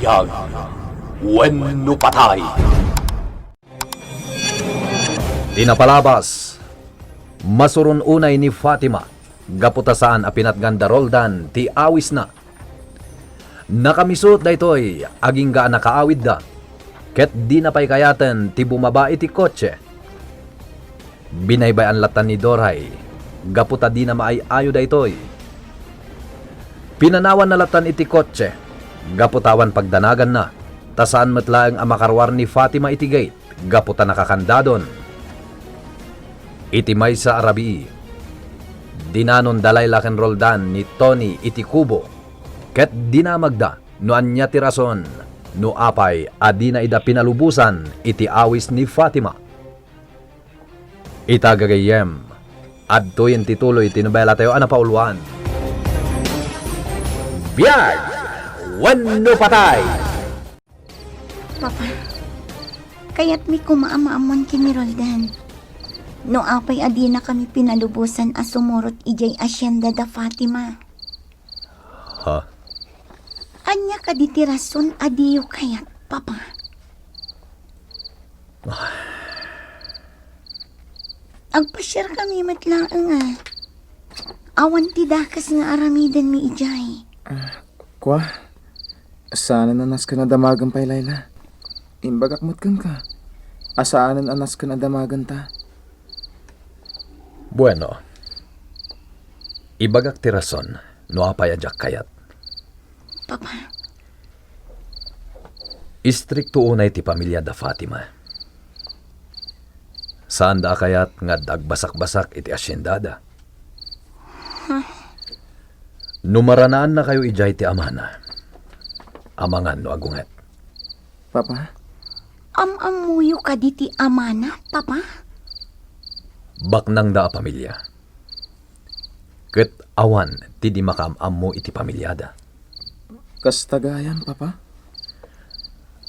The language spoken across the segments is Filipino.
Biag wenno patay. Tinapalabas, masurun unay ni Fatima, gaputasaan a pinatganda roldan ti awis na. Nakamisot da ito'y aging ga nakaawid da, ket di na pay kayaten ti bumaba iti kotse. Binaybayan latan ni Doray, gaputa di na maayayo da ito'y. Pinanawan na latan iti kotse, gaputawan pagdanagan na, tasaan matlaang amakarwar ni Fatima iti gate, gaputa nakakandadon. Iti may sa Arabi, dinanon dalay laken roldan ni Tony iti kubo, ket dinamagda no anya ti rason, no apay adi na ida pinalubusan iti awis ni Fatima. Itagagayem, adto yung tituloy tinubela tayo anapauluan. Biag wenno patay. Papa, kaya't mi kumaamaamon kini Roldan. No apay adi na kami pinalubusan as sumurot ijay asyenda da Fatima. Ha? Anya ka di ti rason adiyo kayat, Papa. Agpasyar kami matlaang awan ti dakas nga aramidan mi ijay. Kwa, asaanan anas ka na damagan pa'y Layla. Imbagak mo't kang ka. Asaanan anas ka na damagan ta. Bueno, ibagak ti rason no apay adyak kayat. Papa, Istrikto unay ti pamilya da Fatima. Saan da kayat nga dagbasak-basak iti asyendada? Numaranaan na kayo ijay ti amana. Amangan no agunget. Papa, amamuyo ka di ti amana, Papa? Baknang da a pamilya. Ket awan ti di makamam mo iti pamilyada. kastagayan, Papa?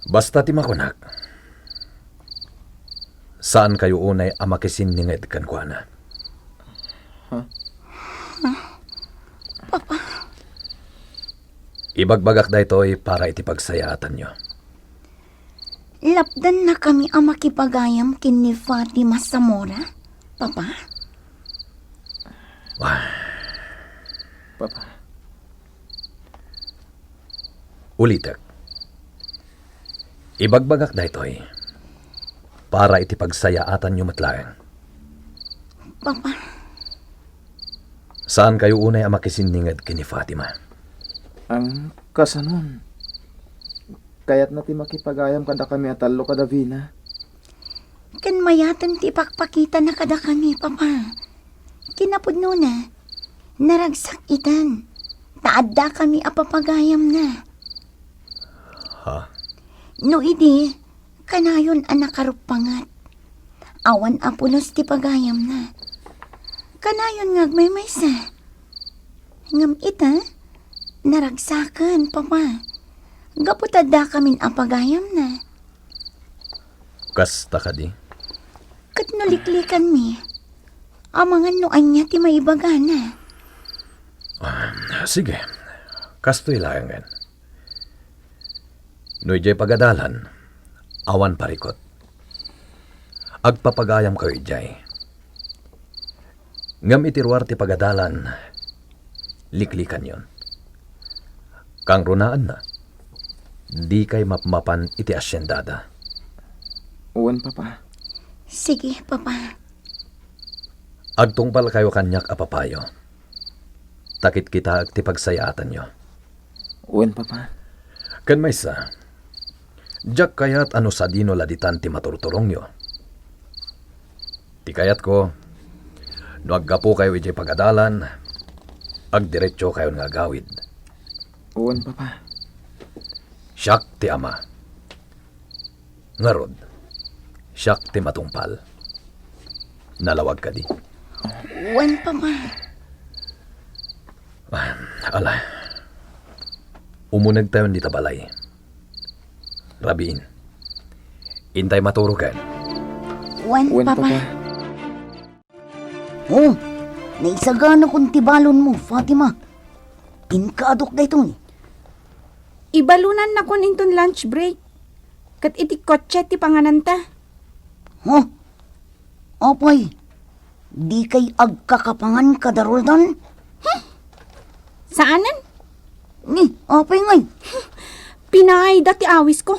Basta ti makunak. Saan kayo unay amakisin ninged kan kuana? Papa, Ibagbagak da ito'y para iti pagsayaatan nyo. lapdan na kami ang makipagayam kin ni Fatima Zamora, Papa? Papa, Ulitek. Ibagbagak da ito'y para iti pagsayaatan nyo matlaeng. Papa, Saan kayo unay amakisiningad kini Fatima? ang kasanon. Kaya't na ti makipagayam kada kami atalo kada Vina. kan mayatan ti pakpakita na kada kami, Papa. Kinapudno na, naragsak itan. Taadda kami apapagayam na. Ha? No idi, kanayon anak karupangat. Awan apulos ti pagayam na. Kanayon ngagmaymaysa. Ngam ita, naragsakan, Papa. Gaputadda kamin apagayam na. Kasta ka di? Kat nuliklikan mi. Amangan no anya ti maibaga na. Sige, kasto'y layangan. No'y jay pagadalan, awan parikot. Agpapagayam kayo jay. Ngam itiruar ti pagadalan, liklikan yon. Kang runaan na, di kay mapmapan iti asyendada. Uwan, Papa. Sige, Papa. Agtungpal kayo kanyak apapayo. Takit kita ag ti pagsayaatan nyo. Uwan, Papa. Kan may sa, jak kayat ano sa dino laditan ti maturturong nyo. Ti kayat ko, no aggapo kayo iti pagadalan, agdiretso kayo nga gawid. Uwan, Papa. Siyak ti ama. Ngarod, siyak ti matungpal. Nalawag ka di. Wan, Papa. Ala, umunag tayo di tabalay. Rabiin, intay maturugan. Wan, Uwan, Papa. Papa. Oh, naisagana kong tibalon mo, Fatima. Inkadok da ito. Ibalunan na kon inton lunch break. Kat iti kotse ti pangananta. Oh, apay, di kay agkakapangan kadaruldan? Saanan? Ni, apay ngay. Pinay dati awis ko.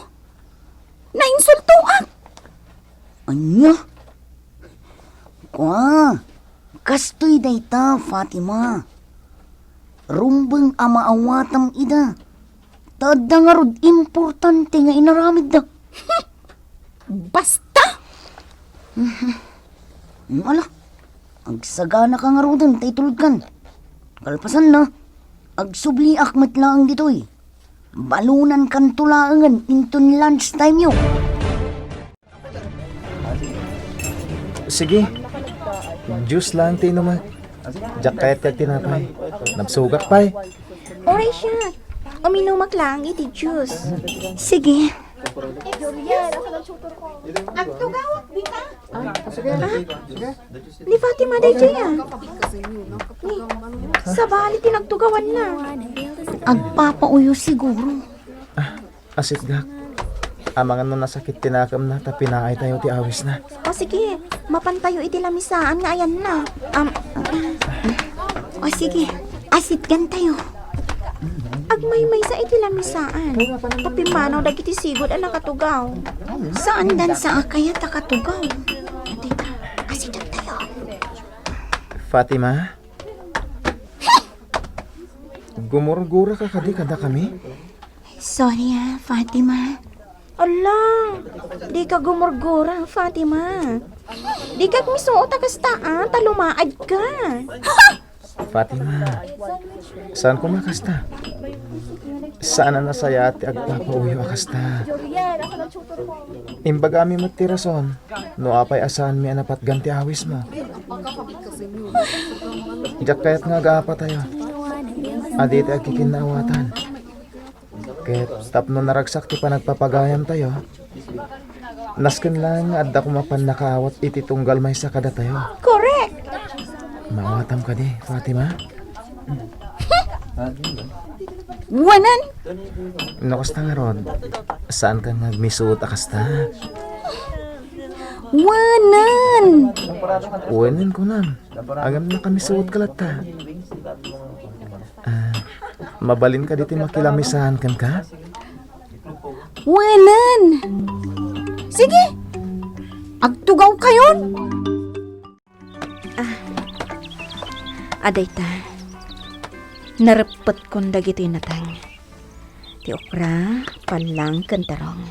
Nainsulto ak. Anya? Kwa, kastoy dayta, Fatima. Rumbeng amaawatam ida. Tada nga rod importante nga inaramid da. Basta! Ala, agsagana ka nga rodon, tay tulad kan. Kalpasan na, agsubli akmat lang ditoy. Balunan kan tulaangan inton lunch time yo. Sige. Juice lang tino ma. Jakayat kag tinapay. Nabsugak pay. Oray siya. Uminumak lang iti juice. Sige. Agtugawak, bita? Ni Fatima day dyan. Ni, sa bali tinagtugawan na. Agpapauyo siguro. Asit gak. Amangan na nasakit tinakam na tapinaay tayo ti awis na. O sige, mapantayo iti lamisaan nga ayan na. O sige, asit gan tayo. Agmay-may sa iti lamisaan. Tapimanaw dagiti sigod ang nakatugaw. Saan dan sa akaya takatugaw? Tita, asit gan tayo. Fatima? Gumurgura ka kadi kada kami? Sorry Fatima. Ala, di ka gumurgura, Fatima. Di ka misuot kastaan, talumaad ka. Fatima, saan ko makasta? Saan na nasaya ti agpapauyo akasta? Imbagami mo ti rason, no apay asan mi anapat ganti awis mo. Jak kayat nga gaapa tayo. Aditi agkikinawatan. Ket tapno naragsak ti panagpapagayam tayo. Nasken lang nga adda kumapan nakaawat iti tunggal may sa kada tayo. Correct. Maawatam ka di, Fatima. Wanan? Nakasta nga ron. Saan ka nagmisuot akasta? Wanan! Uwanin ko nan. Agam na kami suot kalata. Mabalin ka diti makilamisahan kan ka? Wanan! Sige! Agtugaw kayon! Aday ta. Narapot kong dagito natang. Ti okra, palang kantarong.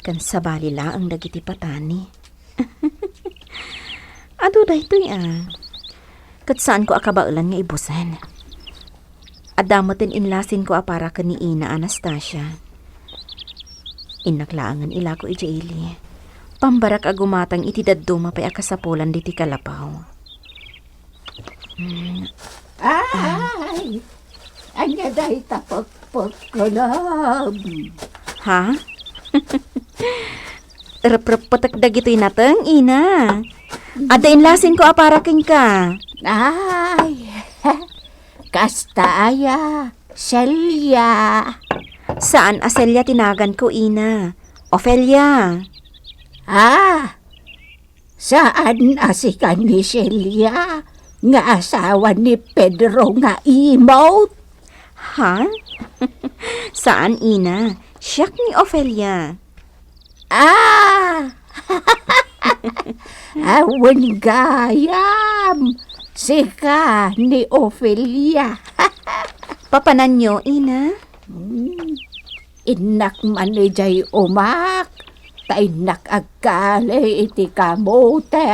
Kan sabali la ang dagiti patani. Ado da ito'y kat saan ko akabaulan nga ibusan. Adamotin inlasin ko para ka ni Ina Anastasia. Inaklaangan ila ko ijaili. Pambarak agumatang iti daddo mapay akasapulan diti kalapaw. Ay! Anya dahi tapagpag ko lang. Ha? Rep-rep dagito'y natang, Ina. Ada inlasin ko para king ka. Ay! Kasta aya, Celia. Saan Aselya tinagan ko, Ina? Ofelia. Saan asikan ni Celia? Nga asawa ni Pedro nga imote? Ha? Saan, Ina? Siyak ni Ofelia. Awan gayam. Sika ni Ofelia. Papanan nyo, Ina? Inak man ni jay umak. Tainak agkale iti kamote.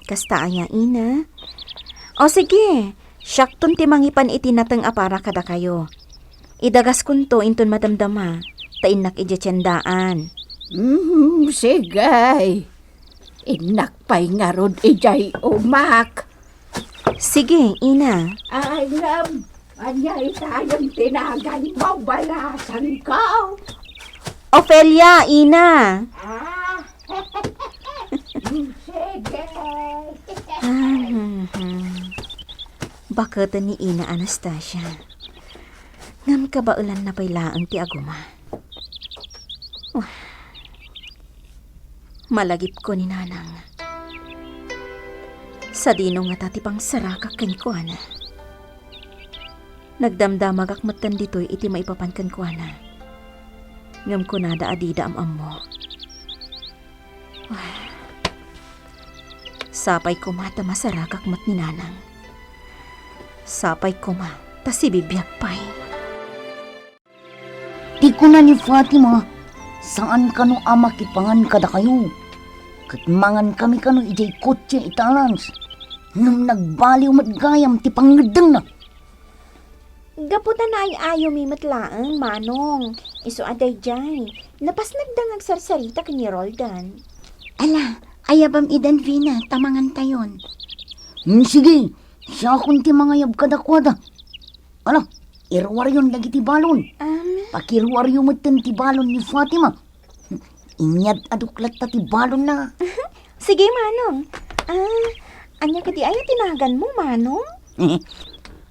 Kasta aya, Ina. O sige, syakton ti mangipan iti natang apara kada kayo. Idagas kunto inton madamdama, tainak ijetsyandaan. Sige. Inak pa'y nga rod ijay umak. Sige, Ina. Alam, anyay tayong tinagan mo balasan ko. Ofelia, Ina. Sige. Bakit ni Ina Anastasia? Ngam kabaulan na pailaang ti aguma. Wah. Malagip ko ni nanang. Sa dino nga tatipang sarakak ken kuana. Nagdamdamag akmatan dito'y iti maipapankan kuana. Ngam ko nada adida am mo. Wah. Sapay ko mata masarakak mat ni nanang. Sapay ko ma, ta si bibiyag pa'y. Di ko na ni Fatima, saan kano ama kipangan kada kayo? Katmangan kami kano ijay kotse italans. Nung nagbaliw matgayam ti pangadang na. Gaputan na ay ayo mi matlaang, manong. Iso aday jay. Napas nagdangag sarsarita kini Roldan. Ala, ayabam idan Vina, tamangan tayon. Sige, siya akong ti mga yab kadakwada. Ala, irwaryon lagi ti balon. Pakirwaryo mo ti balon ni Fatima. Inyad aduklat ta ti balon na. Sige, manong. Anya ka di ay tinagan mo, manong?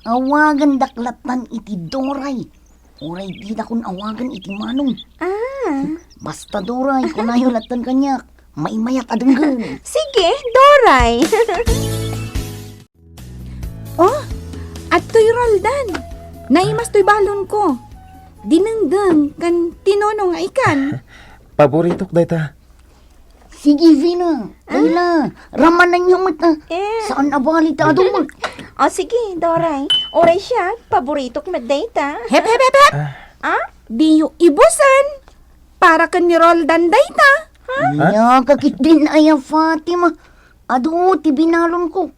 Awagan daklatan iti Doray. Oray di na kun awagan iti manong. Basta Doray, kunayo latan kanyak. Maimayat adenggan. Sige, Doray. Oh, at to'y Roldan. Naimas to'y balon ko. Dinengdeng kan tinonong nga ikan. Paborito ko dayta. Sige, Vina. Ayla, ramanan niyo mata. Saan abali ta adong? O sige, Doray. Oray siya, paborito ko madayta. Hep, hep, hep, hep. Di yu ibusan. Para kan ni Roldan dayta. Ya, kakit din ay Fatima. Ado, ti binalon ko.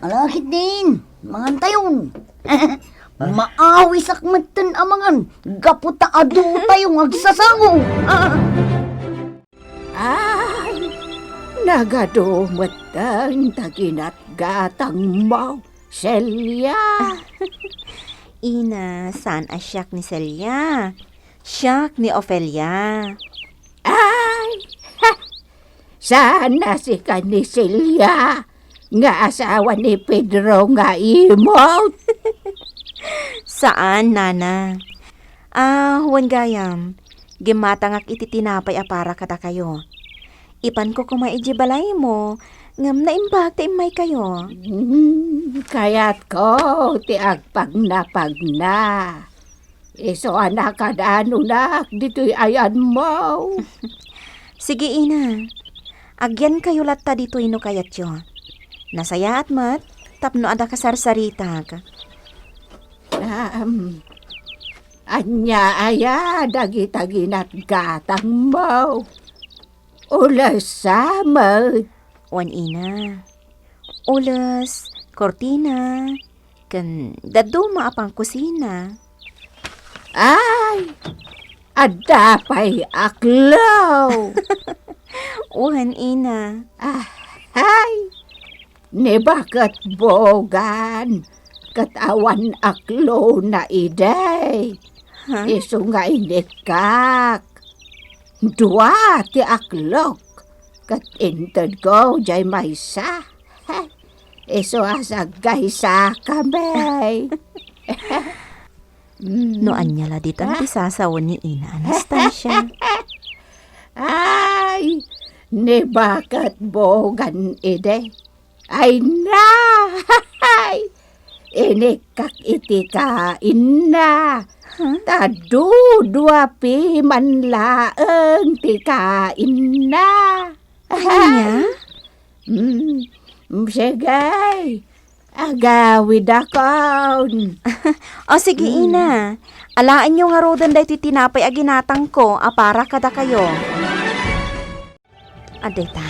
Alakit din. Mangan tayon. Maawi sakmatan amangan. Gaputa ado tayong agsasango. Ay, nagadumatang taginat gatang mo, Celia. Ina, saan asyak ni Celia? Siyak ni Ofelia. Ay, ha, sana si ni Celia, nga asawa ni Pedro nga imot. Saan, nana? Huwan gayam. Gimatangak iti tinapay apara kata kayo. Ipan ko kumaiji balay mo. Ngam na imbag ta imay kayo. Kaya't ko ti agpag na. Iso anak kadano nak dito'y ayan mo. Sige, ina. Agyan kayo latta dito ino kayat yo. Nasaya at mat, tapno ada kasarsaritag. Anya aya dagitaginat gatang mo. Ulas samad. Wan ina. Ulas, kortina, kan dado maapang kusina. Ay, adapay aklaw. Uhan ina. Ay, ne bakat bogan. Katawan aklo na iday. Huh? Iso nga inikak. Dua ti aklok. Kat inted ko jay maysa. Iso asagay sa kamay. No anyala dito ang isasawan ni ina Anastasia. Ay, ne bakat bogan ide. Ay na! Ay! Inikak iti kain na. Tadu dua pi man laeng ti kain na. Anya? Sige. Agawid akon. O sige, ina. Alaan nyo nga rodan dahi tinapay aginatang ko, apara kada kayo. Adeta,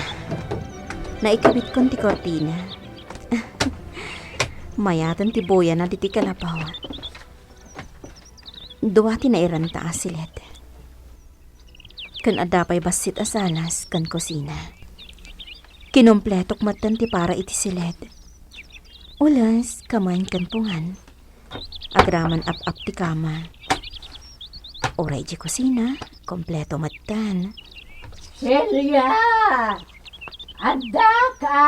naikabit kon ti kortina. Mayatan ti boya na diti kalapaw. Duwati na iranta asilet. Kan adapay basit asalas kan kusina. Kinumpletok matan ti para iti silet. Ulas, kamain kan pungan. Agraman ap-ap ti kama. Oray di kusina, kompleto matan. Celia! Anda ka!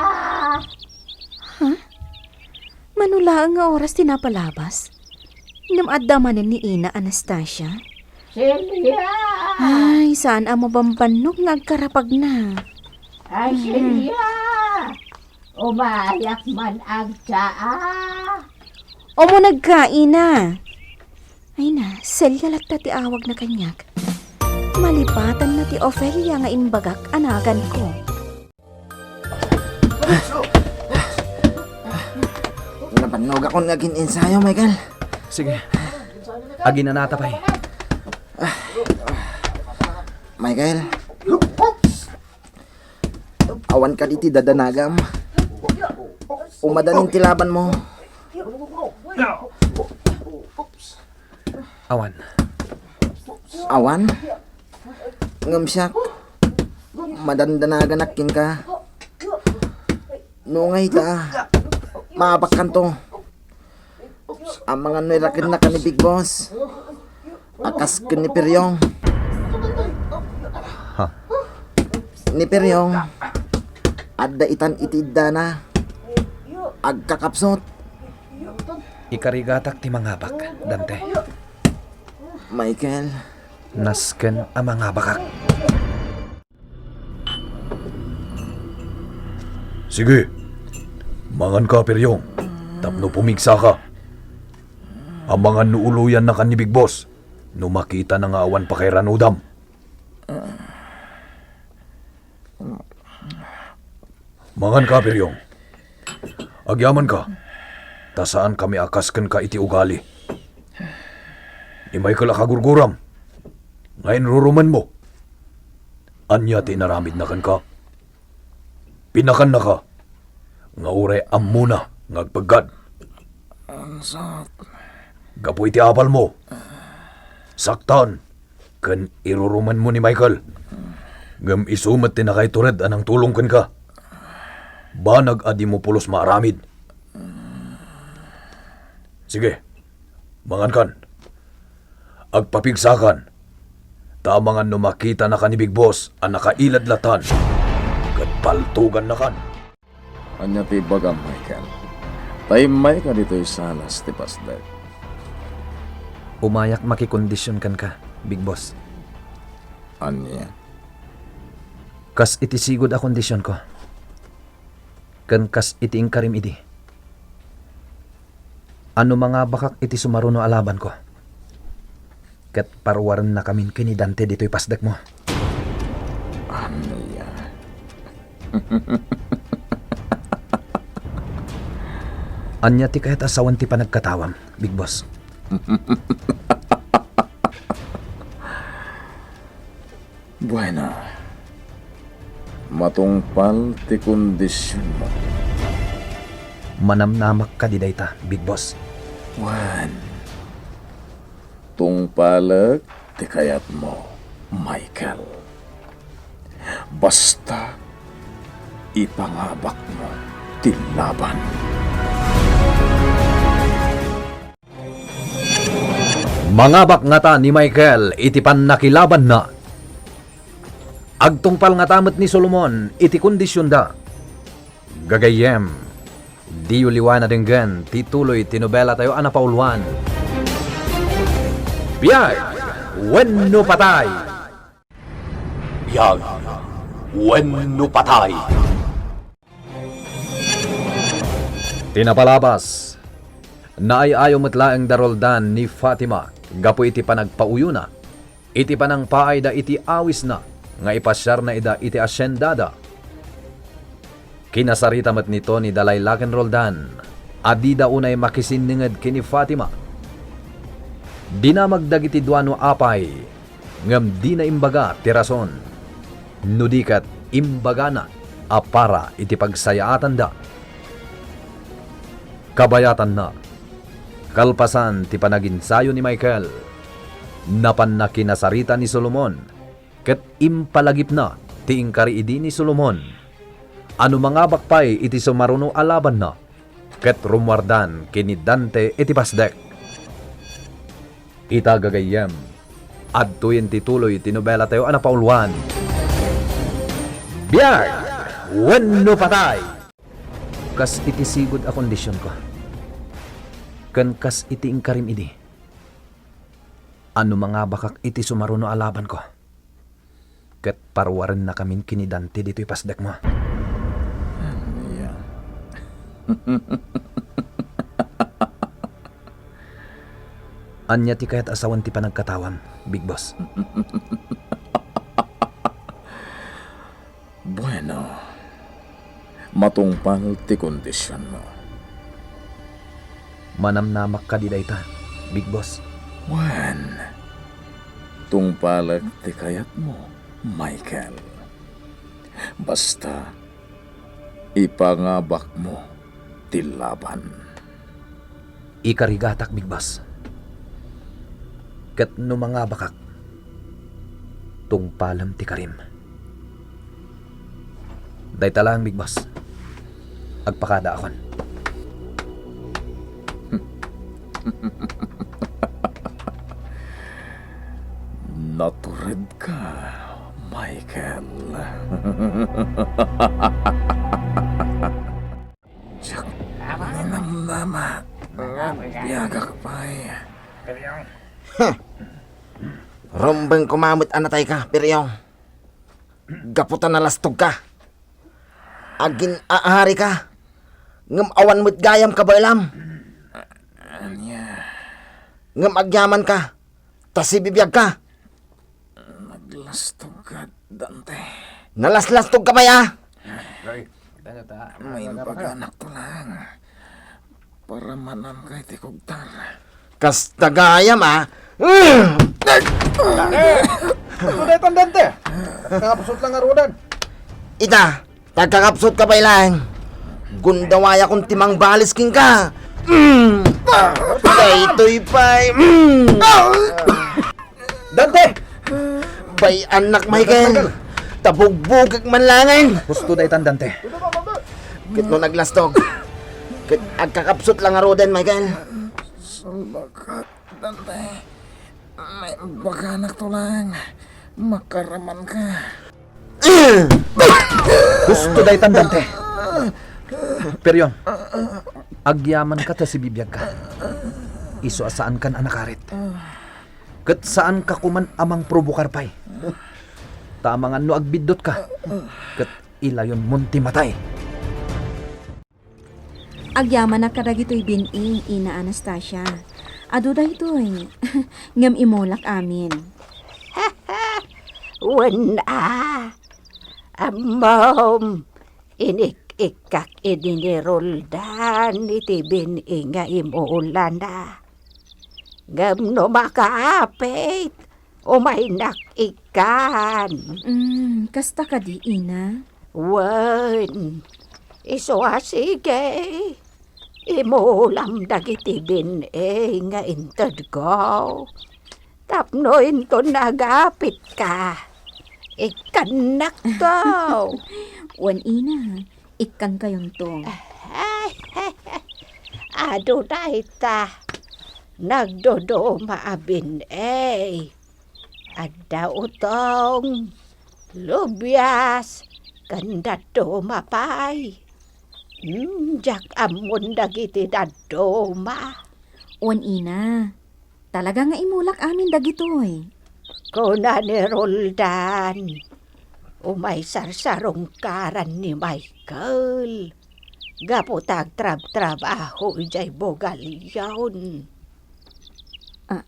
Manula nga oras tinapalabas. Ngam adamanan ni Ina Anastasia? Celia! Ay, saan ang mabambanok nga agkarapag na? Ay, Celia! Umayak man ang tsaa. O mo nagkaina? Ay na, Celia lagta ti awag na kanyak. Malipatan na ti Ophelia nga inbagak anagan ko. Napanog ako naging ensayo, Michael. Sige. Agi na natapay. Michael. Awan ka diti dadanagam. Umadanin tilaban mo. Awan. Awan? Ngamsyak. Madandanagan ka. Nungay ta. Maabak kanto. Ang mga nirakin na ka ni Big Boss. Akas ka ni Peryong. Ha? Ni Peryong. Adda itan itidda na. Agkakapsot. Ikarigatak ti mangabak, Dante. Michael. Nasken ang mga bakak. Sige. Mangan ka, Peryong. Tapno pumigsa ka. Ang mga nuuluyan na kan ni Big Boss. No makita na nga awan pa kay Ranudam. Mangan ka, Peryong. Agyaman ka. Tasaan kami akasken ka iti ugali. Imay ka lakagurguram. Ngayon ruruman mo. Anya tinaramid na kan ka. Pinakan na ka. Nga ure amuna ngagpagad. Gapo iti apal mo. Saktan. Kan iruruman mo ni Michael. Gam isumat tinakay tured anang tulong kan ka. Banag adi mo pulos maaramid. Sige. Mangan kan. Agpapigsakan. Tamangan no makita na ka ni Big Boss ang nakailadlatan. Katpaltugan na kan. Anya ti bagam, Michael. Taymay ka dito'y salas ti pasdag. Umayak makikondisyon kan ka, Big Boss. Anya? Kas iti sigod a kondisyon ko. Kan kas iti ingkarim idi. Ano mga bakak iti sumaruno alaban ko. Kat parwaran na kamin kini Dante dito'y pasdag mo. Anya? Anya ti kahit asawan ti panagkatawam, Big Boss. Buena. Matungpal ti kondisyon mo. Manamnamak ka di dayta, Big Boss. Wan. Tungpalag ti kayat mo, Michael. Basta ipangabak mo ti laban. Mangabak nga ta ni Michael, iti pan nakilaban na. Agtungpal nga tamat ni Solomon, iti kondisyon da. Gagayem, di uliwan na dinggan, tituloy tinobela tayo anapauluan. Biyag, wenno patay. Biyag, wenno patay. Tinapalabas, naayayo matlaang daroldan ni Fatima, gapo iti panagpauyuna, iti panang paay da iti awis na, nga ipasyar na ida iti asyendada. Kinasarita mat nito ni Dalay Laken Roldan, adida unay makisiningad kini Fatima. Di na magdagiti duano apay, ngam di na imbaga tirason, nudikat imbaga na, apara iti pagsayaatan da. Kabayatan na, kalpasan ti panaginsayo ni Michael, napan na kinasarita ni Solomon, ket impalagip na ti ingkari idi ni Solomon. Ano mga bakpay iti sumaruno alaban na, ket rumwardan kini Dante iti pasdek. Itagagayem, adtuyen tituloy tinobela tayo anapauluan. Biyag, wenno patay. Kas iti sigod a kondisyon ko. Kan kas iti ingkarim idi. Ano mga bakak iti sumaruno alaban ko. Ket parwarin na kamin kinidante dito'y pasdek mo. Yeah. Anya ti kayat asawan ti panagkatawan, Big Boss. Bueno, matungpal ti kondisyon mo. Manamnamak ka di dayta, Big Boss. Wan, tungpalag ti kayat mo, Michael. Basta, ipangabak mo ti laban. Ikarigatak, Big Boss. Ket no mga bakak, tungpalam ti karim. Dayta lang, Big Boss. Agpakada akon. Natured ka, Michael. Diyak, namnama. Biyagak pa'y. Rombeng kumamit anatay ka, Piryong. Gaputan na lastog ka. Agin aahari ka. Ngam awan mo't gayam ka ba ilam? Ngam agyaman ka. Tasibibiyag ka. Naglastog ka, Dante. Nalaslastog ka ba ya? May pag-anak to lang. Para manam kay tikugtar. Kasta gayam ah. Suday tandante. Nakapusot lang arudan. Ita, tagkakapsot ka ba ilang? Gundawaya kung timang balis king ka. Ito'y pa'y. Dante! Bay anak Michael. Tabugbugag man langin. Gusto daytan, Dante. Kit no naglastog. Kit agkakapsot lang arudan, Michael. Salamat, Dante. May pag-anak to lang. Makaraman ka. Gusto daytan, Dante. Pero yun, agyaman ka ta si bibiyag ka. Iso saan kan anakarit. Kat saan ka kuman amang probukar pay. Tamangan no agbidot ka. Kat ilayon munti matay. Agyaman na kadagito'y bining, Ina Anastasia. Ado da ito'y. Ngam imolak amin. Wala. Amom. Inik-ikak idiniroldan iti bining nga imulan na. Ngam no makaapit. Umaynak ikan. Kasta ka di, Ina. Wan. Sige. Imulam dagiti bining nga intad ko. Tapno into nagapit ka. Ikanak to. Wan, Ina. Ikan kayon to. Ado na ita. Nagdodo maabin Adda utong. Lubyas. Ganda to mapay. Jak amon dagiti dadoma. Wan, Ina. Talaga nga imulak amin dagitoy. Kuna ni Roldan. Umay sarsarong karan ni Michael. Gaputag trab-trabaho ijay bogalyon. Ha?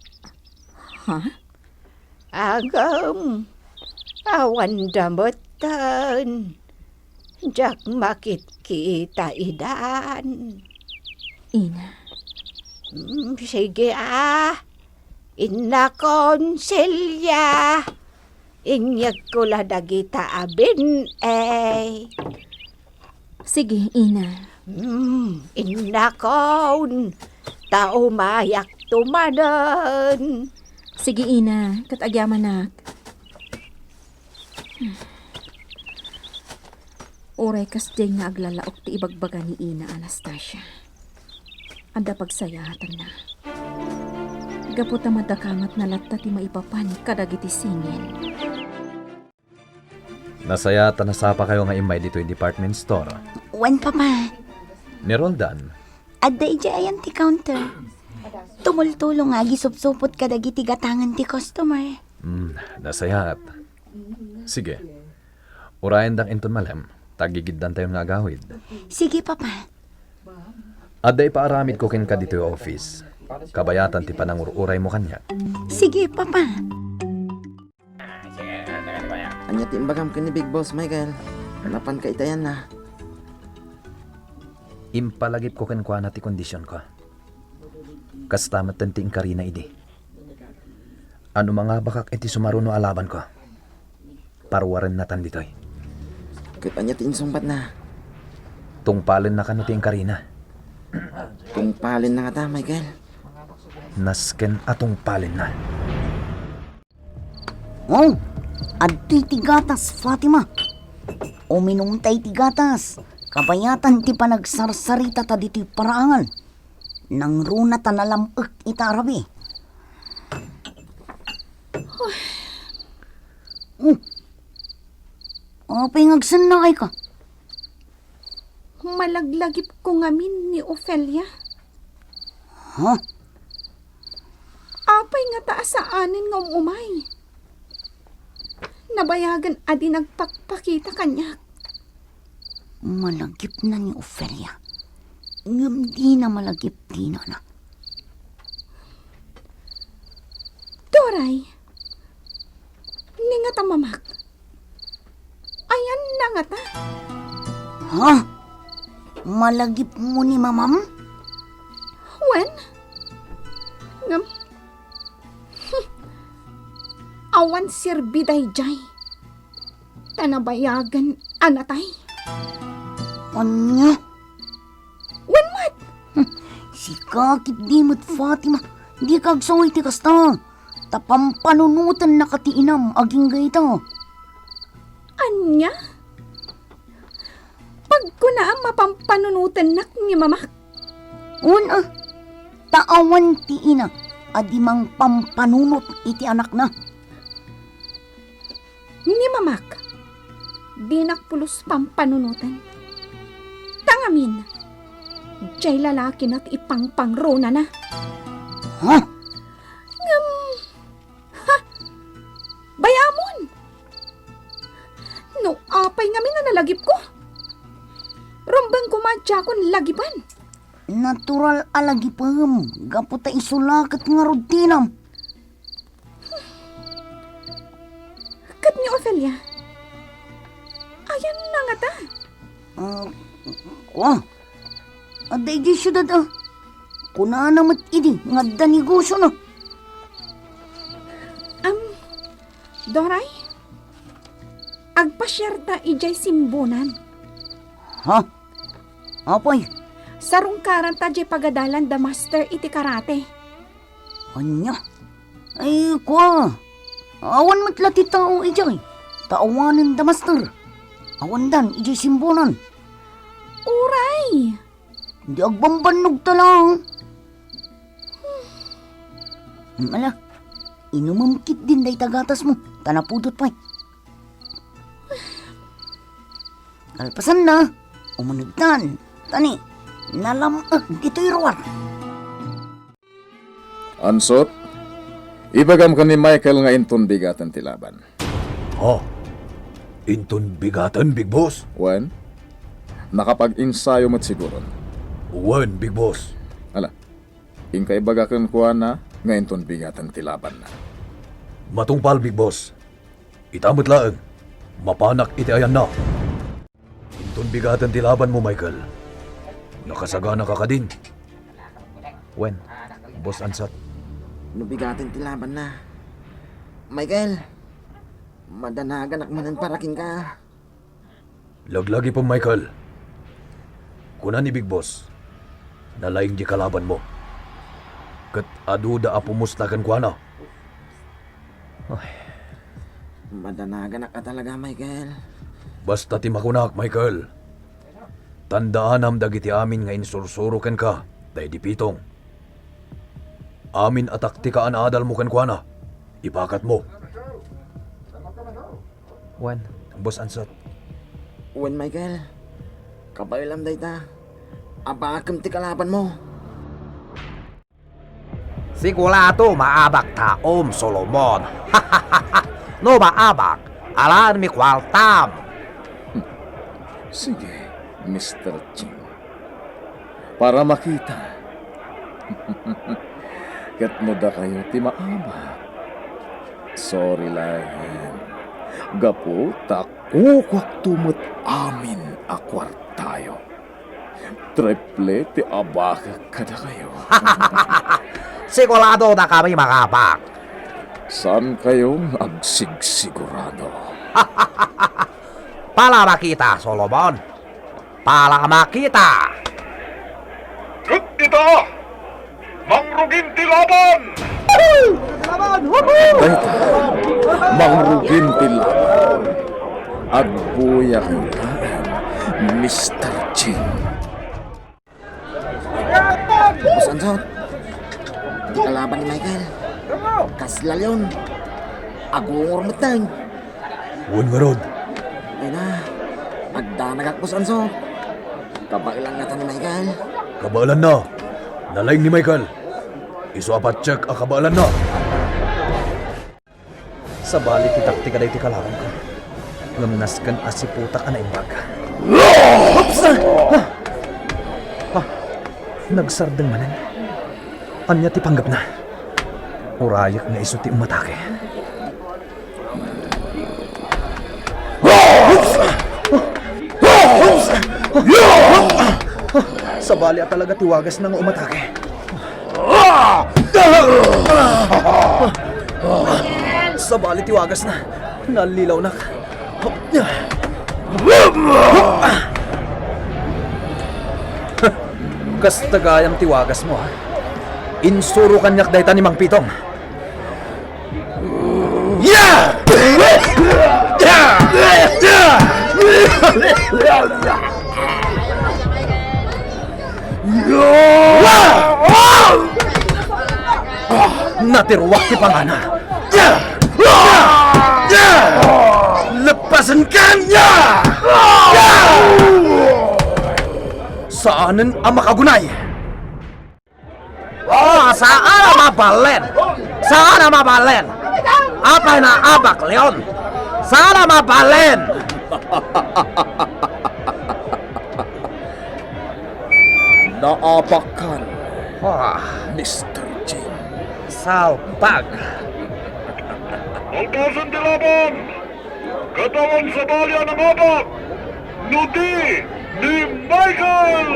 Agam. Awan damutan. Jak makit kita idan. Ina. Sige Inakonsilya. Inyag ko la dagita abin Sige, Ina. Inakon. Tao mayak tumanan. Sige, Ina. Katagyaman. Oray kas dyan nga aglalaok ti ibagbaga ni Ina Anastasia. Anda pagsayatan na. Gaputa madakamat na latta ti maipapan kadagiti singin. Nasayata na sapa kayo nga imay dito yung department store. Wan, Papa. Ni Roldan, Adda ija ayan ti counter. Tumultulong nga gisupsupot ka dagiti gatangan ti customer. Nasayat. Sige. Urayan dang inton malem. Tagigiddan tayo nga agawid. Sige, papa. Aday paaramid ko kin ka dito yung office. Kabayatan ti panangururay mo kanya. Sige, papa. Anya timbagam ka ni Big Boss, Michael. Hanapan ka itayan na. Impalagip ko kin kwa na ti kondisyon ko. Kastamat tanting karina idi. Ano mga bakak iti sumaruno alaban ko. Parwaran na tan ditoy. Kahit anya ti insumbat na. Tungpalin na kano ti karina. Kung palin na nga ta, Michael. Nasken atong palin na. Oh, adto'y tigatas, Fatima. Uminom tay tigatas. Kabayatan ti panagsarsarita ta dito'y paraangal. Nang runa ta nalamok ita arabi. Apay ngagsan na kay ka. Malaglagip ko ngamin ni Ophelia. Ha? Apay nga taasaanin ng umay. Nabayagan adi nagpakpakita kanya. Malagip na ni Ophelia. Ngam di na malagip di na na. Doray, ni nga ta mamak. Ayan na nga ta. Ha? Malagip mo ni mamam? When? Ngam. Awan sirbiday jay. Tanabayagan anatay. Anya? When what? Si kakit di mo't Fatima. Di kagsoy ti kasta. Tapampanunutan na katiinam aging gayta. Anya? Pag ko na ang mapampanunutan nak ni mama. Una, taawan ti ina. Adi mang pampanunot iti anak na. Ni mamak. Di nakpulos pampanunutan. Tangamin. Diyay lalaki na't ipangpangrona na. Ha? Bayamon! No, apay nga na nalagip ko. Rombang kumadya kon lagipan. Natural alagipam. Gaputa isulakat nga rutinam. Kat ni Ophelia. Ayan na nga ta. Kwa? Aday di syudad ah. Kuna namat idi. Nga negosyo na. Doray? Agpasyerta ijay simbunan. Ha? Apay? Sarungkaran ta jay pagadalan da master iti karate. Anya? Ay, kwa. Awan matlati tao ijay. Taawanan da master. Awan dan ijay simbunan. Uray! Di agbambanog talang. Mala, inumamkit din day tagatas mo. Tanapudot pa. Kalpasan na. Umunagtan. Tani, nalamag dito'y ruwar. Ansot, ibagam ka ni Michael nga inton bigatan ti laban. Ha? Inton bigatan, Big Boss? Wen, nakapag-insayo mo't siguron. Wan, Big Boss. Ala, ingkay bagakan kuha na nga inton bigatan ti laban na. Matungpal, Big Boss. Itamot laeng. Mapanak iti ayan na. Inton bigatan ti laban mo, Michael. Nakasagana ka din. Wen, Boss Ansat. Nubigatin ti laban na. Michael, madanagan akmanan paraking ka. Laglagi po, Michael. Kuna ni Big Boss, nalaing di kalaban mo. Kat aduda apumustakan kwa na. Madanagan ka talaga, Michael. Basta ti makunak, Michael. Tandaan dagiti amin nga insursuruken ka, day di pitong. Amin atak ti kaan adal mo ken kwa na. Ipakat mo. Wen, Boss Ansat. Wen, Michael, kabayo lang day ta. Abakam ti kalaban mo. Sigurado maabak taom, Solomon. No maabak, alan mi kwartam. Sige, Mr. Ching. Para makita. Kat mo da kayo ti maama. Sorry lahin. Gapo takukwak tumot amin akwar tayo. Triple ti abaka kada kayo. Sigurado na kami makabak. Saan kayong agsigsigurado? Pala makita, Solomon. Pala makita. Ito! Mangrugin ti laban! Dahita, mangrugin ti laban. Agbuya kang kaan, Mr. Ching. Boss Anson, di kalaban ni Michael. Kaslal yun. Agungor mo tang. Huwag nga rod. Ay na, magdanagak Boss Anson. Kabailan nga ni Michael. Kabalan na. Nalaing ni Michael. Iso apat check ang kabalan na. Sa balik itakti ka dahi ti kalaban ko. Ngamnas kan asiputak ka na imbag. Nagsardeng manan. Anya ti panggap na. Urayak nga iso ti umatake. Sa bali at talaga tiwagas na nga umatake. Sa bali tiwagas na. Nalilaw na. Kastagayang tiwagas mo ha. Insuro kanyak dayta ni Mang Pitong. Natirwak ti pangana. Lepasan kanya! Saanan ang makagunay? Saan ang mabalen? Saan ang mabalen? Apay na abak, Leon? Saan ang mabalen? Naabakan, Mr. Ching. Salpag. Alpasan ti laban! Katawan sa balya ng abak! Nudi ni Michael!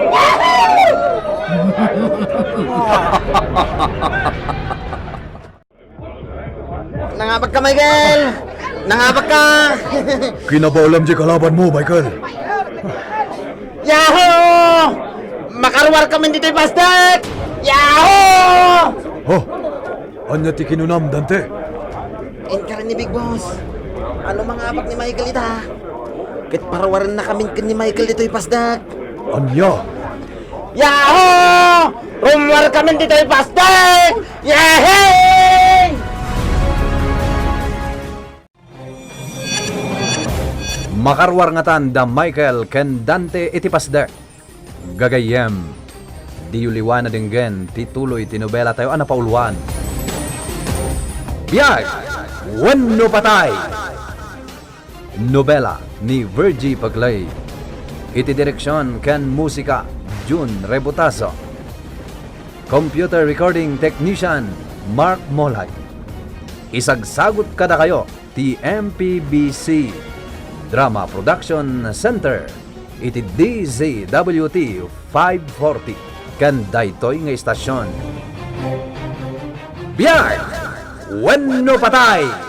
Nangabag ka, Michael! Nangabag ka! Kinabaulam di kalaban mo, Michael. Yahoo! Makaruwar kami dito yung pastek! Yahoo! Oh, anya ti kinunam, Dante? Ka rin ni Big Boss. Ano mga abak ni Michael ita? Kit parawaran na kami ni Michael dito yung pastek. Anya? Yahoo! Rumwar kami dito yung pastek! Yahoo! Makarwar nga tan da Michael ken Dante iti pasder. Gagayem. Di uliwan na dinggen tituloy tinobela tayo anapauluan. Biyag! Wano patay! Nobela ni Virgie Paglay. Iti direksyon ken musika June Rebutazo. Computer recording technician Mark Molay. Isagsagot kada kayo ti MPBC Drama Production Center iti DZWT 540 kan daytoy nga istasyon. Biyag! Wano patay!